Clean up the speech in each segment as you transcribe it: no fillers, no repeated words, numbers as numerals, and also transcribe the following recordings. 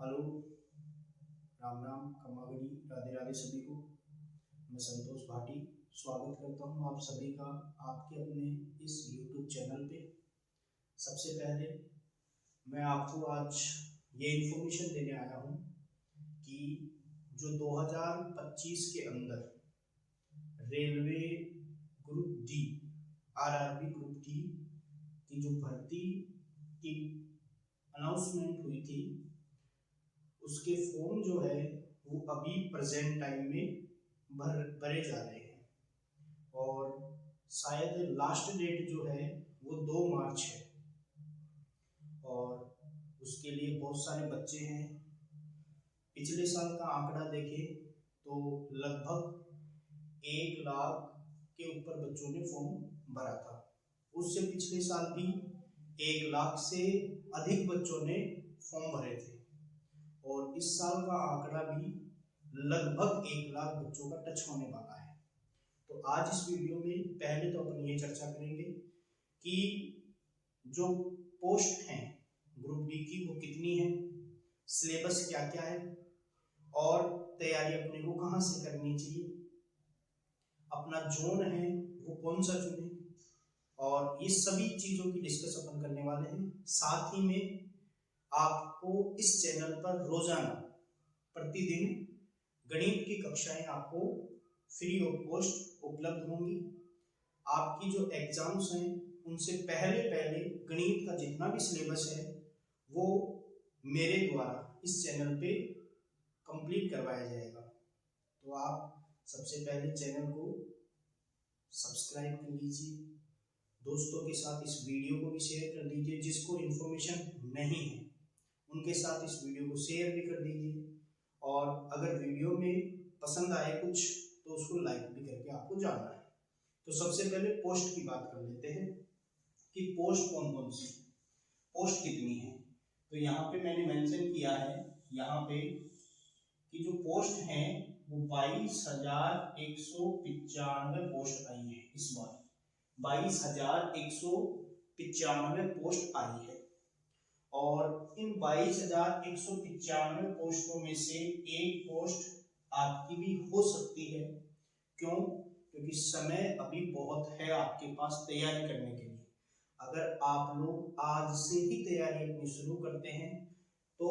Hello, Ram Ram, खम्मा गणी, राधे राधे सभी को। मैं संतोष भाटी स्वागत करता हूं आप सभी का आपके अपने इस YouTube चैनल पे। सबसे पहले मैं आपको आज ये इन्फॉर्मेशन देने आया हूं कि जो 2025 के अंदर railway group D, RRB group D की जो भर्ती की अनाउंसमेंट हुई थी, उसके फॉर्म जो है वो अभी प्रेजेंट टाइम में भरे जा रहे हैं और शायद लास्ट डेट जो है वो 2 मार्च है। और उसके लिए बहुत सारे बच्चे हैं। पिछले साल का आंकड़ा देखें तो लगभग 1 लाख के ऊपर बच्चों ने फॉर्म भरा था। उससे पिछले साल भी 1 लाख से अधिक बच्चों ने फॉर्म भरे थे और इस साल का आंकड़ा भी लगभग 1 लाख बच्चों का टच होने वाला है। तो आज इस वीडियो में पहले तो अपन ये चर्चा करेंगे कि जो पोस्ट हैं ग्रुप डी की वो कितनी है, सिलेबस क्या क्या है और तैयारी अपने को कहाँ से करनी चाहिए, अपना जोन है वो कौन सा चुने, और ये सभी चीज़ों की डिस्कस अपन करने वाले हैं। साथ ही में आपको इस चैनल पर रोजाना प्रतिदिन गणित की कक्षाएं आपको फ्री ऑफ कॉस्ट उपलब्ध होंगी। आपकी जो एग्जाम्स हैं उनसे पहले पहले गणित का जितना भी सिलेबस है वो मेरे द्वारा इस चैनल पे कंप्लीट करवाया जाएगा। तो आप सबसे पहले चैनल को सब्सक्राइब कर लीजिए, दोस्तों के साथ इस वीडियो को भी शेयर कर दीजिए। जिसको इन्फॉर्मेशन नहीं है उनके साथ इस वीडियो को शेयर भी कर दीजिए और अगर वीडियो में पसंद आए कुछ तो उसको लाइक भी करके आपको जाना है। तो सबसे पहले पोस्ट की बात कर लेते हैं कि पोस्ट कौन कौन सी, पोस्ट कितनी है। तो यहाँ पे मैंने मेंशन किया है यहाँ पे कि जो पोस्ट हैं वो 22,195 पोस्ट आई है। इस बार 22,195 पोस्ट आई है और इन 22,195 पोस्टों में से एक पोस्ट आपकी भी हो सकती है। क्यों? क्योंकि समय अभी बहुत है आपके पास तैयारी करने के लिए। अगर आप लोग आज से ही तैयारी अपनी शुरू करते हैं तो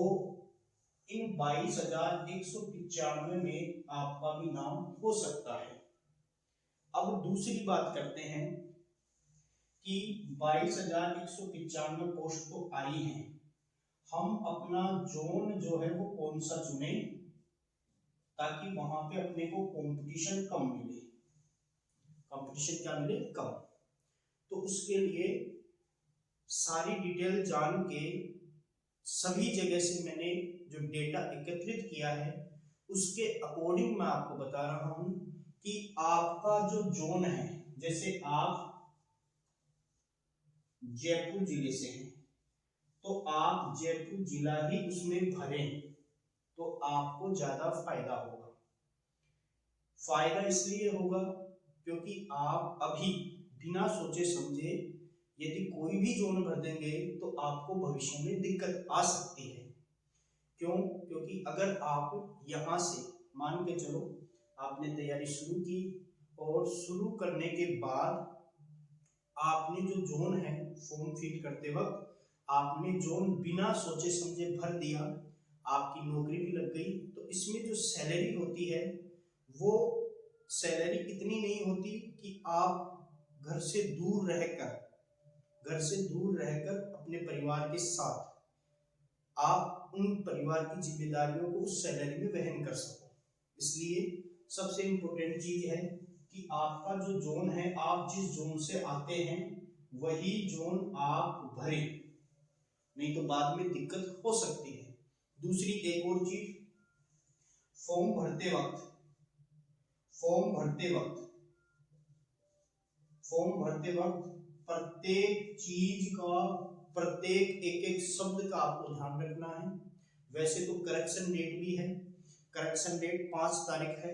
इन 22,195 में आपका भी नाम हो सकता है। अब दूसरी बात करते हैं कि 22,195 पोस्ट तो आई है, हम अपना जोन जो है वो कौन सा चुने ताकि वहां पे अपने को कंपटीशन कम मिले। कंपटीशन क्या मिले? कम। तो उसके लिए सारी डिटेल जान के सभी जगह से मैंने जो डेटा एकत्रित किया है उसके अकॉर्डिंग मैं आपको बता रहा हूं कि आपका जो जोन है, जैसे आप जयपुर जिले से हैं तो आप जयपुर जिला ही उसमें भरें तो आपको ज्यादा फायदा होगा। फायदा इसलिए होगा क्योंकि आप अभी बिना सोचे समझे यदि कोई भी जोन भर देंगे तो आपको भविष्य में दिक्कत आ सकती है। क्यों? क्योंकि अगर आप यहाँ से मान के चलो आपने तैयारी शुरू की और शुरू करने के बाद आपने जो जोन है फॉर्म फिल करते वक्त आपने जोन बिना सोचे समझे भर दिया, आपकी नौकरी भी लग गई, तो इसमें जो सैलरी होती है वो सैलरी इतनी नहीं होती कि आप घर से दूर रहकर अपने परिवार के साथ आप उन परिवार की जिम्मेदारियों को उस सैलरी में वहन कर सको। इसलिए सबसे इम्पोर्टेंट चीज है कि आपका जो जोन है, आप जिस जोन से आते हैं वही जोन आप भरें, नहीं तो बाद में दिक्कत हो सकती है। दूसरी एक और चीज, फॉर्म भरते वक्त प्रत्येक चीज का, प्रत्येक एक एक शब्द का आपको ध्यान रखना है। वैसे तो करेक्शन डेट भी है, करेक्शन डेट 5 तारीख है।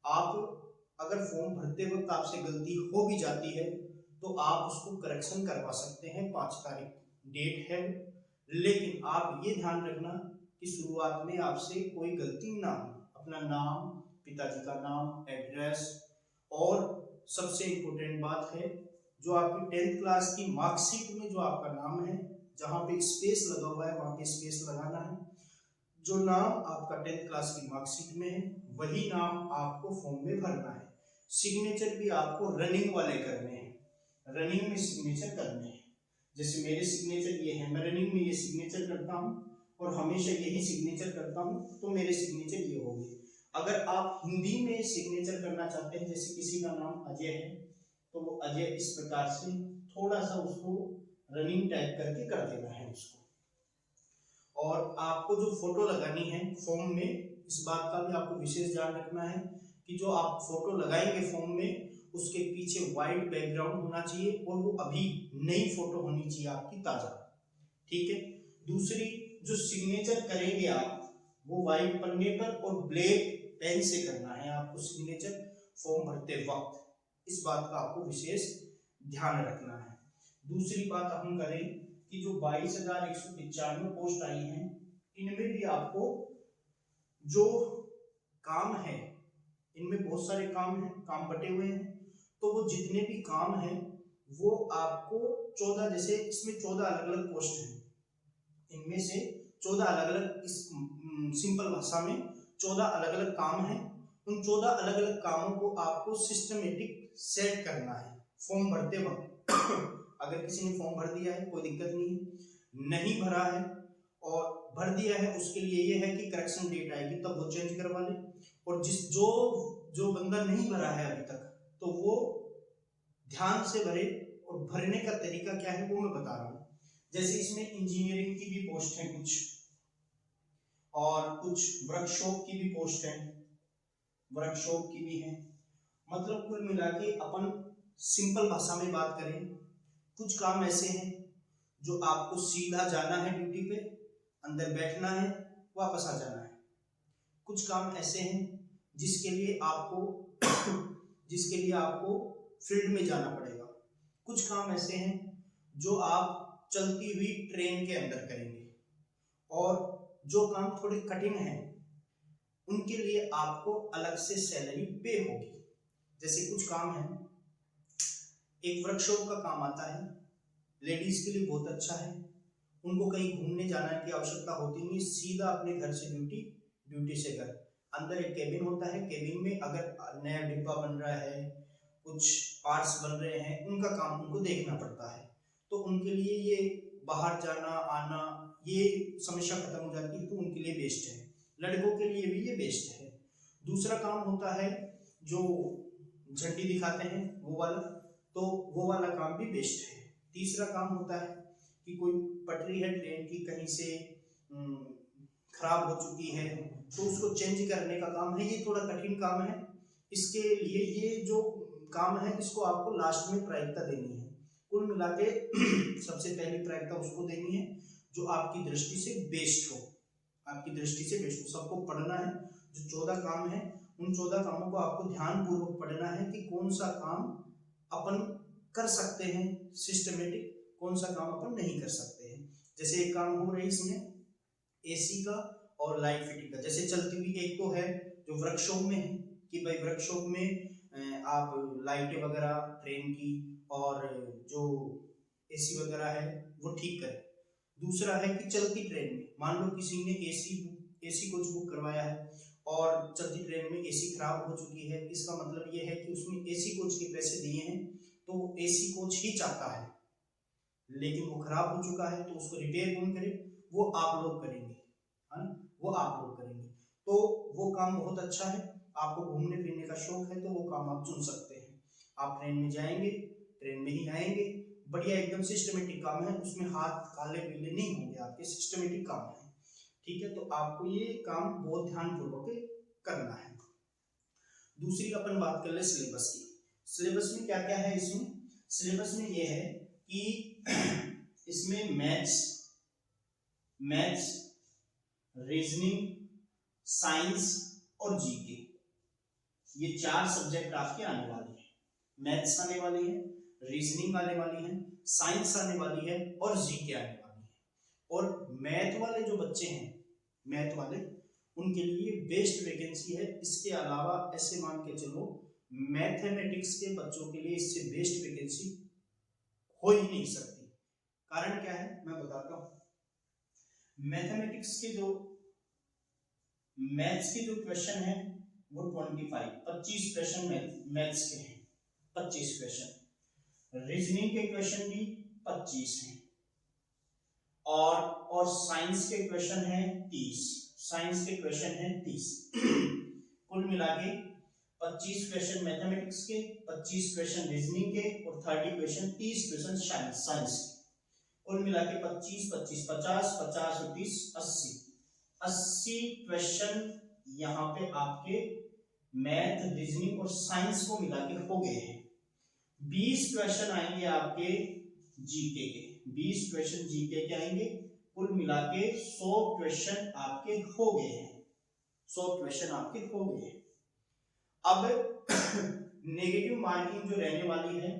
आप अगर फॉर्म भरते वक्त आपसे गलती हो भी जाती है तो आप उसको करेक्शन करवा सकते हैं, 5 तारीख डेट है। लेकिन आप ये ध्यान रखना कि शुरुआत में आपसे कोई गलती ना हो। अपना नाम, पिताजी का नाम, एड्रेस, और सबसे इम्पोर्टेंट बात है जो आपकी 10th क्लास की मार्कशीट में जो आपका नाम है, जहाँ पे स्पेस लगा हुआ है वहाँ पे स्पेस लगाना है। जो नाम आपका 10th क्लास की मार्कशीट में है वही नाम आपको फॉर्म में भरना है। सिग्नेचर भी आपको रनिंग वाले करने हैं, रनिंग में सिग्नेचर करने हैं। जैसे मेरे सिग्नेचर ये है, मैं रनिंग में ये सिग्नेचर करता हूँ और हमेशा यही सिग्नेचर करता हूँ, तो मेरे सिग्नेचर ये हो गए। अगर आप हिंदी में सिग्नेचर करना चाहते हैं, जैसे किसी का नाम अजय है तो वो अजय इस प्रकार से थोड़ा सा उसको रनिंग टाइप करके कर देना है उसको। और आपको जो फोटो लगानी है फॉर्म में, इस बात का भी आपको विशेष ध्यान रखना है कि जो आप फोटो लगाएंगे फॉर्म में उसके पीछे वाइट बैकग्राउंड होना चाहिए और वो अभी नई फोटो होनी चाहिए आपकी, ताजा। ठीक है। दूसरी, जो सिग्नेचर करेंगे आप वो व्हाइट पन्ने पर और ब्लैक पेन से करना है आपको सिग्नेचर फॉर्म भरते वक्त। इस बात का आपको विशेष ध्यान रखना है। दूसरी बात हम करें कि जो 22,195 पोस्ट आई हैं, इनमें भी आपको जो काम है, इनमें बहुत सारे काम हैं, काम बटे हुए हैं, तो वो जितने भी काम हैं वो आपको 14, जैसे इसमें 14 अलग अलग पोस्ट हैं, इनमें से 14 अलग अलग, इस सिंपल भाषा में 14 अलग अलग काम हैं। उन 14 अलग अलग कामों को आपको सिस्टमेटिक सेट करना है फॉर्म भरते वक्त। अगर किसी ने फॉर्म भर दिया है कोई दिक्कत नहीं है, नहीं भरा है और भर दिया है उसके लिए ये है कि करेक्शन डेट आएगी तब वो चेंज करवा ले। और जो बंदा नहीं भरा है अभी तक, तो वो ध्यान से भरे। और भरने का तरीका क्या है वो मैं बता रहा हूँ। जैसे इसमें इंजीनियरिंग की भी पोस्ट है कुछ, और कुछ वर्कशॉप की भी पोस्ट है, वर्कशॉप की भी है। मतलब कुल मिला के अपन सिंपल भाषा में बात करें, कुछ काम ऐसे हैं जो आपको सीधा जाना है ड्यूटी पे, अंदर बैठना है, वापस आ जाना है। कुछ काम ऐसे हैं जिसके लिए आपको फील्ड में जाना पड़ेगा। कुछ काम ऐसे हैं जो आप चलती हुई ट्रेन के अंदर करेंगे, और जो काम थोड़े कठिन हैं उनके लिए आपको अलग से सैलरी पे होगी। जैसे कुछ काम है, एक वर्कशॉप का काम आता है, लेडीज के लिए बहुत अच्छा है, उनको कहीं घूमने जाने की आवश्यकता होती नहीं, सीधा अपने घर से ड्यूटी से घर। अंदर एक केबिन होता है, केबिन में अगर नया डिब्बा बन रहा है, कुछ पार्ट्स बन रहे हैं, उनका काम उनको देखना पड़ता है, तो उनके लिए ये बाहर जाना आना ये समस्या खत्म हो जाती है, तो उनके लिए बेस्ट है। लड़कों के लिए भी ये बेस्ट है। दूसरा काम होता है जो झंडी दिखाते हैं वो वाला, तो वो वाला काम भी बेस्ट है। तीसरा काम होता है कि कोई पटरी है ट्रेन की, कहीं से खराब हो चुकी है तो उसको चेंज करने का काम है, ये थोड़ा कठिन काम है। इसके लिए ये जो काम है इसको आपको लास्ट में प्रायिकता देनी है। कुल मिला के सबसे पहली प्रायिकता उसको देनी है जो आपकी दृष्टि से बेस्ट हो, आपकी दृष्टि से बेस्ट हो। सबको पढ़ना है, जो 14 काम है उन 14 कामों को आपको ध्यान पूर्वक पढ़ना है कि कौन सा काम अपन कर सकते हैं सिस्टमेटिक, कौन सा काम अपन नहीं कर सकते हैं। जैसे एक काम हो रही इसमें एसी का और लाइट फिटिंग का, जैसे चलती हुई एक तो है जो वर्कशॉप में है कि भाई वर्कशॉप में आप लाइटें वगैरह ट्रेन की और जो एसी वगैरह है वो ठीक करें। दूसरा है कि चलती ट्रेन में मान लो किसी ने एसी कोच बुक करवाया है और चलती ट्रेन में एसी खराब हो चुकी है, इसका मतलब ये है कि उसने एसी कोच के पैसे दिए हैं तो एसी कोच ही चाहता है, लेकिन वो खराब हो चुका है तो उसको रिपेयर कौन करे, वो आप लोग करेंगे, है वो आप लोग करेंगे। तो वो काम बहुत अच्छा है, आपको घूमने फिरने का शौक है तो वो काम आप चुन सकते हैं। आप ट्रेन में जाएंगे, ट्रेन में ही आएंगे, बढ़िया एकदम सिस्टमेटिक काम है, उसमें हाथ काले पीले नहीं होंगे आपके, सिस्टमेटिक काम है। ठीक है, तो आपको ये काम बहुत ध्यानपूर्वक करना है। दूसरी अपन बात कर ले सिलेबस की। सिलेबस में क्या क्या है इसमें? सिलेबस में ये है कि इसमें मैथ्स, रीजनिंग, साइंस और जीके, ये 4 सब्जेक्ट आपके आने वाले हैं। मैथ्स आने वाली है, रीजनिंग आने वाली है, साइंस आने वाली है और जीके आने वाली है। और मैथ वाले जो बच्चे हैं, मैथ वाले, उनके लिए बेस्ट वैकेंसी है। इसके अलावा ऐसे मान के चलो मैथमेटिक्स के बच्चों के लिए इससे बेस्ट वैकेंसी हो ही नहीं सकती। कारण क्या है मैं बताता हूं। मैथमेटिक्स के जो मैथ्स के जो क्वेश्चन है वो 25 क्वेश्चन मैथ्स के हैं, 25 क्वेश्चन। रीजनिंग के क्वेश्चन भी 25 हैं और साइंस के क्वेश्चन है 30। साइंस के क्वेश्चन है 30। कुल मिला के 25 क्वेश्चन मैथमेटिक्स के, 25 क्वेश्चन रीजनिंग के और 30 क्वेश्चन 30 क्वेश्चन साइंस के। कुल मिला के 25 25 50 50 और 30 80 80 क्वेश्चन यहाँ पे आपके मैथ रीजनिंग और साइंस को मिला के हो गए हैं। 20 क्वेश्चन आएंगे आपके जीके के, 20 क्वेश्चन जीके के आएंगे। कुल मिला के 100 क्वेश्चन आपके हो गए हैं, 100 क्वेश्चन आपके हो गए हैं। अब नेगेटिव मार्किंग जो रहने वाली है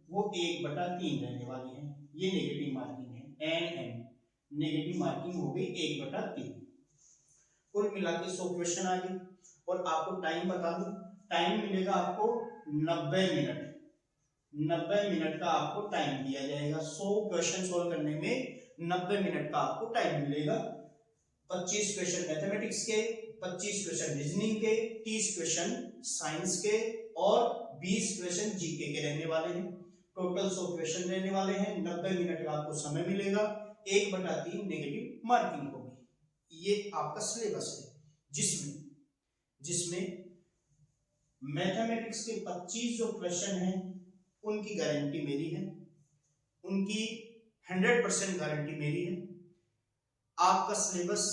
वो 1/3 रहने वाली है। ये नेगेटिव मार्किंग है, एन नेगेटिव मार्किंग हो गई 1/3। कुल मिला के 100 क्वेश्चन आ गए। और आपको टाइम बता दूं, टाइम मिलेगा आपको 90 मिनट। 90 मिनट का आपको टाइम दिया जाएगा। 100 क्वेश्चन सोल्व करने में 90 मिनट का आपको टाइम मिलेगा। 25 क्वेश्चन मैथमेटिक्स के, 25 क्वेश्चन रीजनिंग के, 30 क्वेश्चन साइंस के और 20 क्वेश्चन जीके के रहने वाले हैं। टोटल 100 क्वेश्चन रहने वाले हैं। 90 मिनट का आपको समय मिलेगा। 1/3 नेगेटिव मार्किंग होगी। ये आपका सिलेबस है जिसमें मैथमेटिक्स के 25 जो क्वेश्चन हैं उनकी गारंटी मेरी है, उनकी 100% गारंटी मेरी है। आपका सिलेबस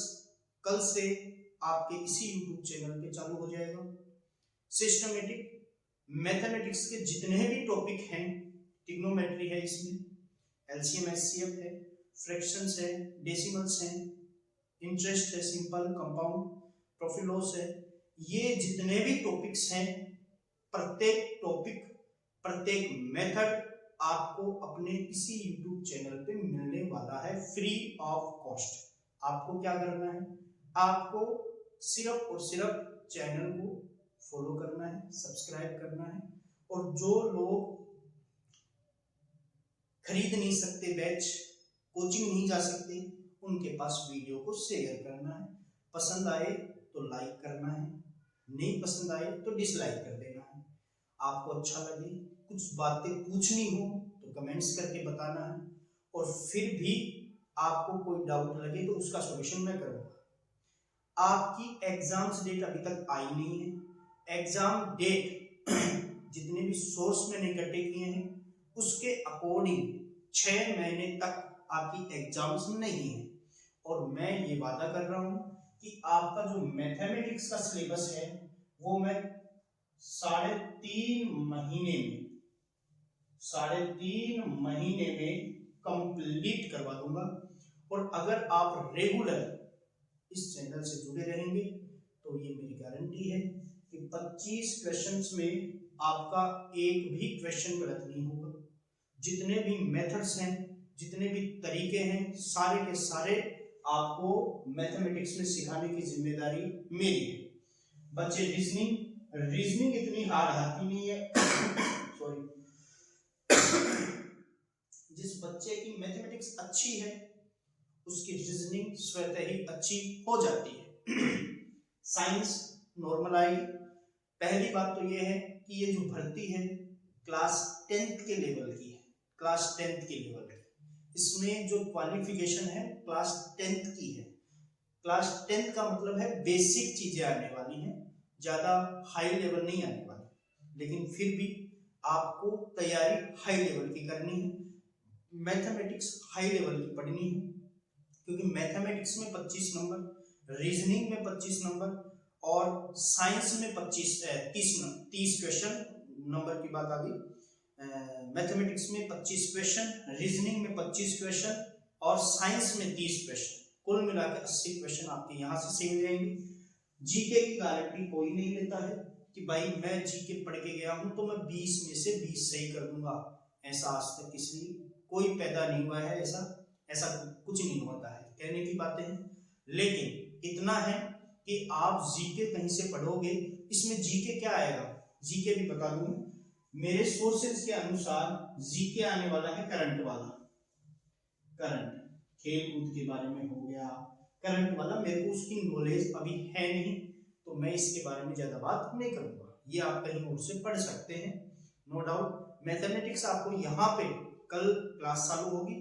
कल से आपके इसी YouTube चैनल पे चालू हो जाएगा। सिस्टमेटिक मैथमेटिक्स के जितने भी टॉपिक हैं, ट्रिग्नोमेट्री है, इसमें एलसीएम एचसीएफ है, फ्रैक्शंस है, डेसिमल्स हैं, इंटरेस्ट है, सिंपल कंपाउंड, प्रोफिलोस है, ये जितने भी टॉपिक्स हैं, प्रत्येक टॉपिक प्रत्येक मेथड आपको अपने इसी YouTube चैनल पे मिलने वाला है फ्री ऑफ कॉस्ट। आपको क्या करना है, आपको सिर्फ और सिर्फ चैनल को फॉलो करना है, सब्सक्राइब करना है। और जो लोग खरीद नहीं सकते बैच, कोचिंग नहीं जा सकते, उनके पास वीडियो को शेयर करना है। पसंद आए तो लाइक करना है, नहीं पसंद आए तो डिसलाइक कर देना है। आपको अच्छा लगे, कुछ बातें पूछनी हो तो कमेंट्स करके बताना है। और फिर भी आपको कोई डाउट लगे तो उसका सॉल्यूशन मैं करूँगा। आपकी एग्जाम्स डेट अभी तक आई नहीं है। एग्जाम डेट जितने भी सोर्स मैंने इकट्ठे किए हैं उसके अकॉर्डिंग 6 महीने तक आपकी एग्जाम्स नहीं है। और मैं ये वादा कर रहा हूँ कि आपका जो मैथमेटिक्स का सिलेबस है वो मैं 3.5 महीने में कंप्लीट करवा दूंगा। और अगर आप रेगुलर इस चैनल से जुड़े रहेंगे तो ये मेरी गारंटी है कि 25 क्वेश्चंस में आपका एक भी क्वेश्चन गलत नहीं होगा। जितने भी मेथड्स हैं, जितने भी तरीके हैं, सारे के सारे आपको मैथमेटिक्स में सिखाने की जिम्मेदारी मेरी है। बच्चे रीजनिंग इतनी हार्ड आती नहीं है सॉरी जिस बच्चे की मैथमेटिक्स अच्छी है उसकी रीजनिंग स्वतः ही अच्छी हो जाती है। साइंस नॉर्मल आई। पहली बात तो ये है कि ये जो भर्ती है क्लास 10th के लेवल की है, क्लास 10th के लेवल की। इसमें जो क्वालिफिकेशन है क्लास 10th की है। क्लास 10th का मतलब है बेसिक चीजें आने वाली हैं, ज्यादा हाई लेवल नहीं आने वाली। लेकिन फिर भी आपको तैयारी हाई लेवल की करनी है, मैथमेटिक्स हाई लेवल की पढ़नी है। क्योंकि मैथमेटिक्स में 25 नंबर, रीजनिंग में 25 नंबर और साइंस में 30 क्वेश्चन नंबर की बात आ गई। मैथमेटिक्स में 25 क्वेश्चन, रीजनिंग में 25 क्वेश्चन और साइंस में 30 क्वेश्चन, कुल मिलाकर 80 क्वेश्चन आपके यहाँ से सही हो जाएंगे। जीके की गारंटी कोई नहीं लेता है कि भाई मैं जीके पढ़ के गया हूं तो मैं 20 में से 20 सही कर दूंगा। ऐसा आज तक किसी कोई पैदा नहीं हुआ है, ऐसा कुछ नहीं होता है, कहने की बातें हैं। लेकिन इतना है कि आप जीके कहीं से पढ़ोगे, इसमें जीके क्या आएगा, जीके भी बता दूं मेरे सोर्सेज के अनुसार जीके आने वाला है करंट वाला, करंट खेल कूद के बारे में हो गया करंट वाला, मेरे को उसकी नॉलेज अभी है नहीं तो मैं इसके बारे में ज्यादा बात नहीं करूंगा, ये आप कहीं और से पढ़ सकते हैं नो डाउट। मैथमेटिक्स आपको यहाँ पे कल क्लास चालू होगी,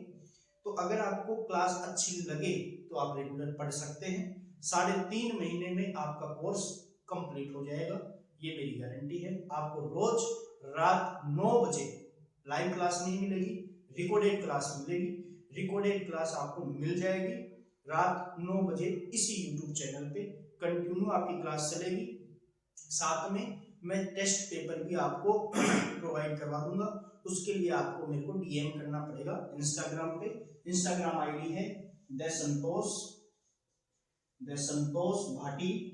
तो अगर आपको क्लास अच्छी लगे तो आप रेगुलर पढ़ सकते हैं, 3.5 महीने में आपका कोर्स कंप्लीट हो जाएगा, ये मेरी गारंटी है। आपको रोज रात 9 बजे लाइव क्लास नहीं मिलेगी, रिकॉर्डेड क्लास मिलेगी, रिकॉर्डेड क्लास आपको मिल जाएगी रात 9 बजे इसी यूट्यूब चैनल पे कंटिन्यू आपकी क्लास चलेगी। साथ में मैं टेस्ट पेपर भी आपको प्रोवाइड करवा दूंगा, उसके लिए आपको मेरे को डीएम करना पड़ेगा इंस्टाग्राम पे, इंस्टाग्राम आईडी है द संतोष भाटी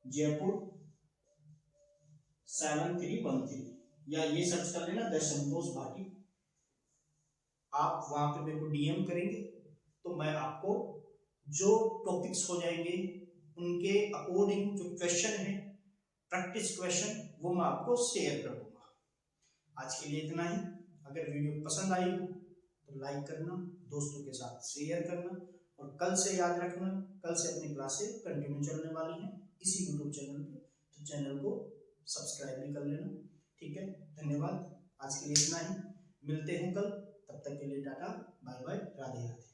जयपुर 7313, या ये सर्च कर लेना द संतोष भाटी, आप वहां पे मेरे को डीएम करेंगे तो मैं आपको जो टॉपिक्स हो जाएंगे उनके अकॉर्डिंग जो क्वेश्चन है प्रैक्टिस क्वेश्चन वो मैं आपको शेयर कर दूंगा। आज के लिए इतना ही, अगर वीडियो पसंद आई हो तो लाइक करना, दोस्तों के साथ शेयर करना, और कल से याद रखना कल से अपनी क्लासेस कंटिन्यू चलने वाली हैं इसी यूट्यूब चैनल पे, तो चैनल को सब्सक्राइब भी कर लेना। ठीक है, धन्यवाद, आज के लिए इतना ही, मिलते हैं कल, तब तक के लिए tata bye bye, Radhe Radhe.